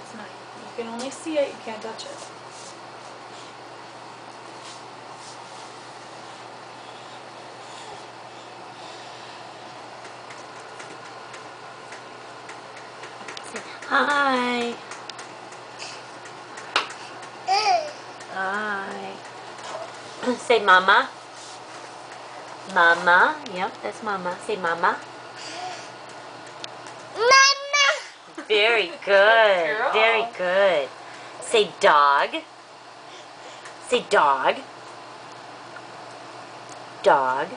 It's not. You can only see it. You can't touch it. Hi. Hi. Say mama. Mama. Yep, that's mama. Say mama. Mama. Very good. Girl. Very good. Say dog. Say dog. Dog.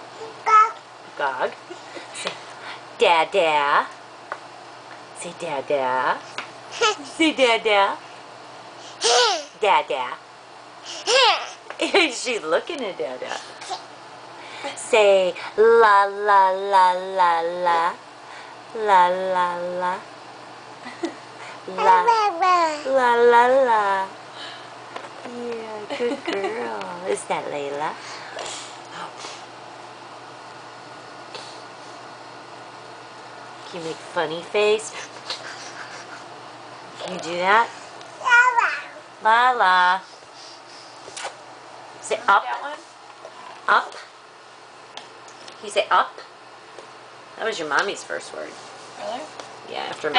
Dog. Say dada. Say dada. Say dada. Dada. She's looking at dada. Say la la la la la. La la la. La la la la. Yeah, good girl. Is that Layla? Can you make funny face? Can you do that? Lala. Say up. That one? Up. Can you say up? That was your mommy's first word. Really? Yeah, after